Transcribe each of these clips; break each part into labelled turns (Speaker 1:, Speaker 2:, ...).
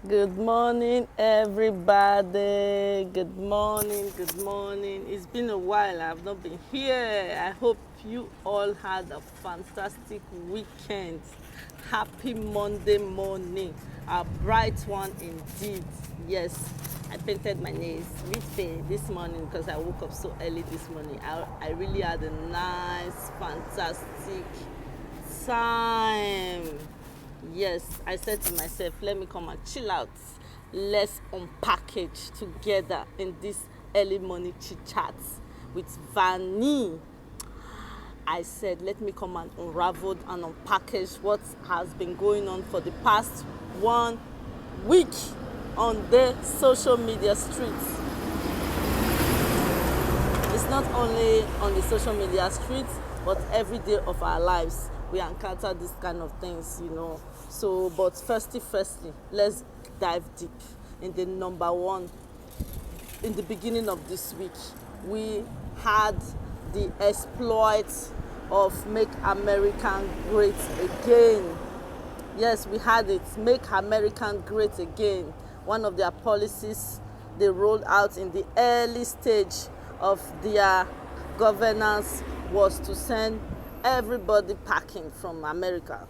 Speaker 1: Good morning, everybody. Good morning, good morning. It's been a while. I've not been here. I hope you all had a fantastic weekend. Happy Monday morning. A bright one indeed. Yes, I painted my nails with paint this morning because I woke up so early this morning. I really had a nice, fantastic time. Yes, I said to myself, let me come and chill out. Let's unpackage together in this early morning chit chat with Vanny. I said, let me come and unravel and unpackage what has been going on for the past 1 week on the social media streets. It's not only on the social media streets, but every day of our lives we encounter these kind of things. So, but firstly, let's dive deep in the number one. In the beginning of this week, we had the exploit of Make America Great Again. Yes, we had it. Make America Great Again. One of their policies they rolled out in the early stage of their governance was to send everybody packing from America.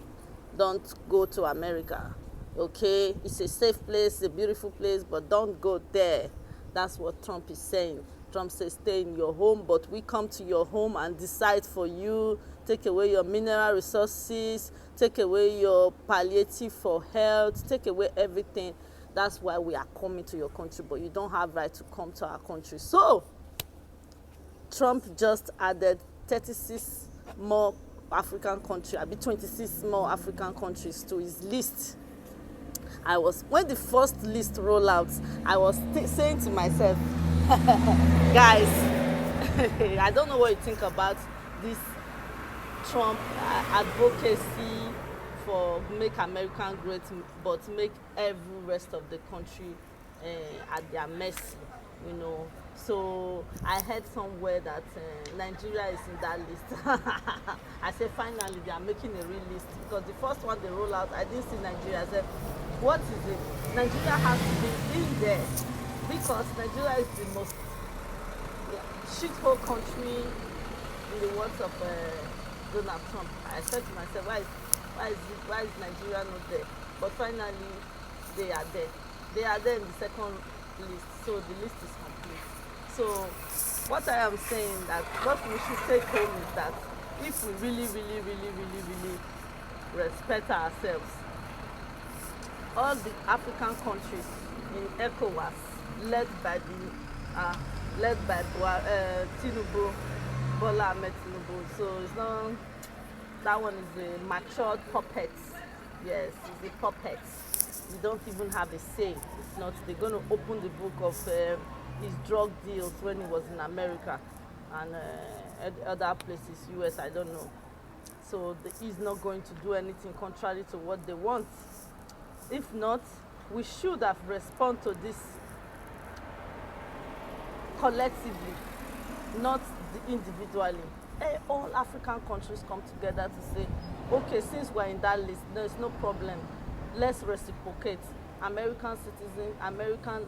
Speaker 1: Don't go to America. Okay? It's a safe place, a beautiful place, but don't go there. That's what Trump is saying. Trump says stay in your home, but we come to your home and decide for you, take away your mineral resources, take away your palliative for health, take away everything. That's why we are coming to your country, but you don't have right to come to our country. So Trump just added 36 more African countries, I mean 26 more African countries to his list. When the first list rolled out, I was saying to myself, guys, I don't know what you think about this Trump advocacy for make America great, but make every rest of the country at their mercy. So I heard somewhere that Nigeria is in that list. I said finally they are making a real list, because the first one they roll out, I didn't see Nigeria. I said, what is it? Nigeria has to be in there, because Nigeria is the most shithole country in the words of Donald Trump. I said to myself, why is Nigeria not there? But finally, they are there. They are there in the second list, so the list is complete. So what I am saying, that what we should take home is that if we really respect ourselves, all the African countries in ECOWAS, led by Tinubu, Bola Ahmed Tinubu. So it's not, that one is a matured puppet. Yes, it's a puppet. We don't even have a say. It's not. They're going to open the book of his drug deals when he was in America and other places, US, I don't know. So he's not going to do anything contrary to what they want. If not, we should have responded to this collectively, not individually. All African countries come together to say, okay, since we're in that list, there's no problem. Let's reciprocate. American citizens, American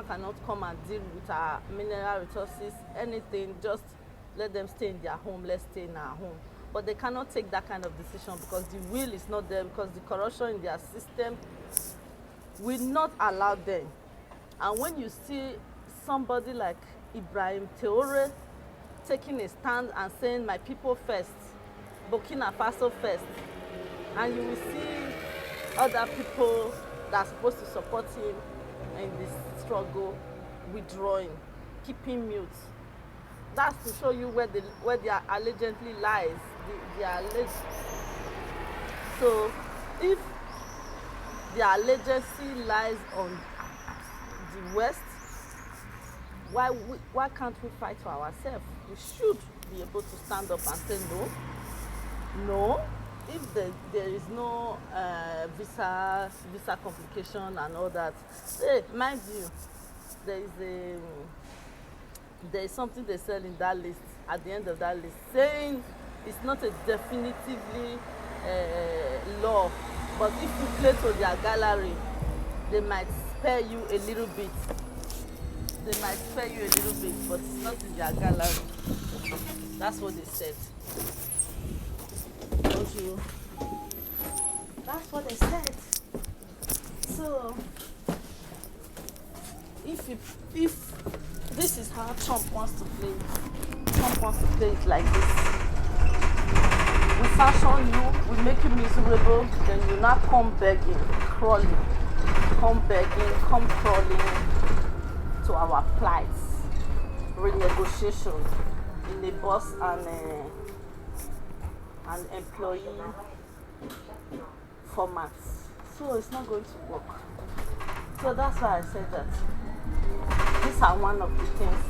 Speaker 1: cannot come and deal with our mineral resources, anything, just let them stay in their home, let's stay in our home. But they cannot take that kind of decision, because the will is not there, because the corruption in their system will not allow them. And when you see somebody like Ibrahim Traoré taking a stand and saying, my people first, Burkina Faso first, and you will see other people that are supposed to support him in this struggle withdrawing, keeping mute. That's to show you where their allegedly lies. So if their allegiance lies on the West, why can't we fight for ourselves? We should be able to stand up and say no. If there is no visa complication and all that, mind you, there is something they sell in that list, at the end of that list, saying it's not a definitively law, but if you play to their gallery, They might spare you a little bit. They might spare you a little bit, but it's not in their gallery. That's what they said. Don't you? That's what they said. So, if this is how Trump wants to play it, Trump wants to play it like this. We sanction you, we make you miserable, then you not come begging, crawling, come begging, come crawling to our plights, renegotiation in a boss and an employee format. So it's not going to work. So that's why I said that these are one of the things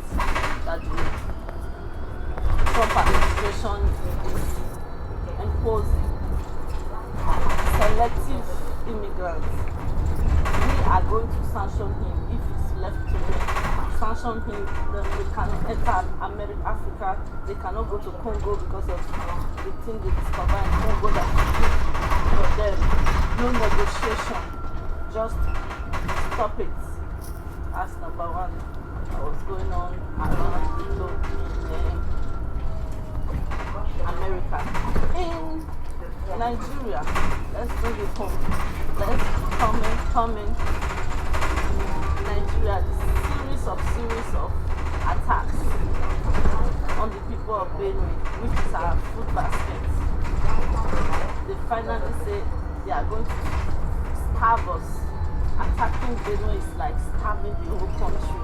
Speaker 1: that the Trump administration is imposing. Selective immigrants. We are going to sanction him if it's left to me. Sanction him, then they cannot enter America, Africa. They cannot go to Congo because of the thing they discovered in Congo that is good for them. No negotiation. Just stop it. That's number one. What's going on around the globe in America. In Nigeria, let's bring it home. Let's come in Nigeria, series of attacks on the people of Benue, which is our food basket. They finally say they are going to starve us. Attacking Benue is like starving the whole country.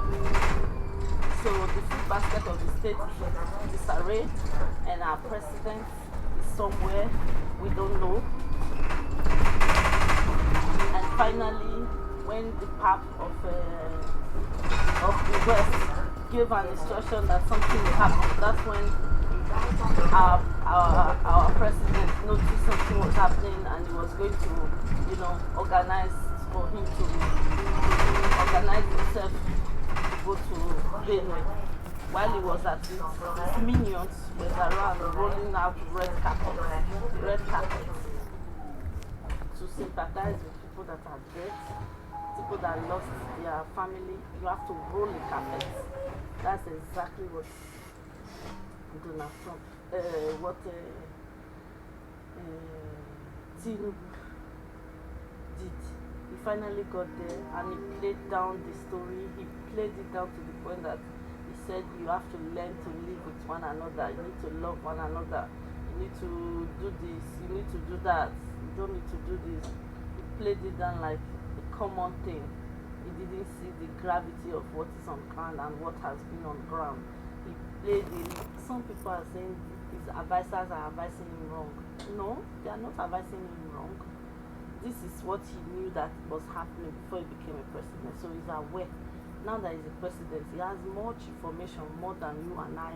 Speaker 1: So the food basket of the state is in disarray, and our president is somewhere we don't know. And finally, when the Pope of the West gave an instruction that something will happen, that's when our president noticed something was happening, and he was going to, organize for him to organize himself to go to Benue. While he was at it, his minions were around rolling out red carpet to sympathize with people that are dead, people that lost their family. You have to roll the carpet. That's exactly what Donald Trump, Tinubu did. He finally got there and he played down the story. He played it down to the point that he said you have to learn to live with one another. You need to love one another. You need to do this. You need to do that. You don't need to do this. He played it down like a common thing. He didn't see the gravity of what is on ground and what has been on ground. He played it. Some people are saying his advisors are advising him wrong. No, they are not advising him wrong. This is what he knew that was happening before he became a president. So he's aware. Now that he's a president, he has much information, more than you and I.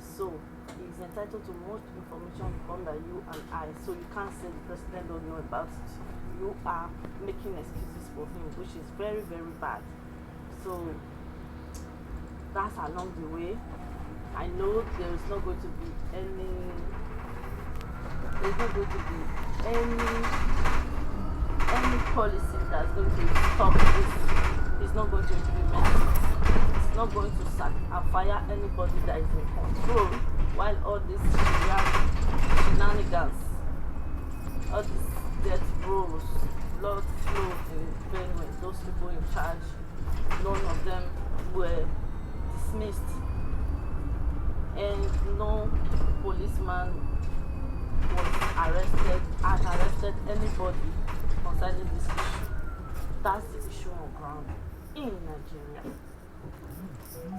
Speaker 1: So he's entitled to much information under you and I. So you can't say the president don't know about it. You are making excuses for him, which is very, very bad. So that's along the way. I know there is not going to be any policy that's going to stop this. It's not going to implement it. It's not going to sack and fire anybody that is in control while all these shenanigans, all these death rows, blood flow in Benue, those people in charge, none of them were dismissed, and no policeman had arrested anybody concerning this issue. That's the issue on ground in Nigeria.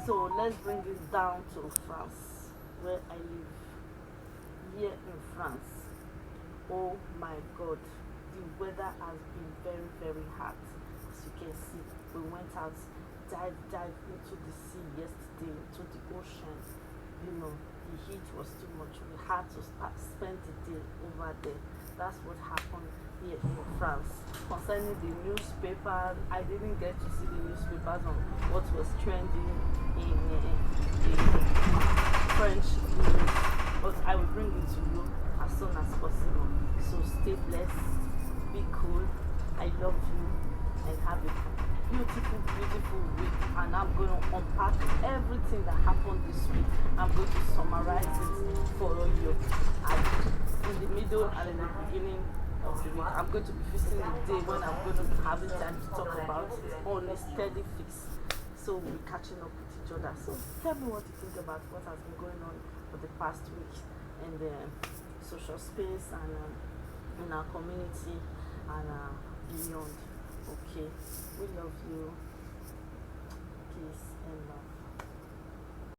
Speaker 1: So let's bring it down to France, where I live. Here in France, oh my God, the weather has been very, very hot. As you can see, we went out, dive into the sea yesterday, into the ocean. The heat was too much. We had to spend the day over there. That's what happened here in France. Concerning the newspaper, I didn't get to see the newspapers on what was trending in French news, but I will bring it to you as soon as possible. So stay blessed, be cool, I love you, and have a beautiful, beautiful week, and I'm going to unpack everything that happened this week. I'm going to summarize it for you. And in the middle and in the beginning of the week, I'm going to be fixing the day when I'm going to be having time to talk about it on a steady fix. So we'll be catching up with each other. So tell me what you think about what has been going on for the past week in the social space and in our community and beyond. Okay, we love you. Peace and love.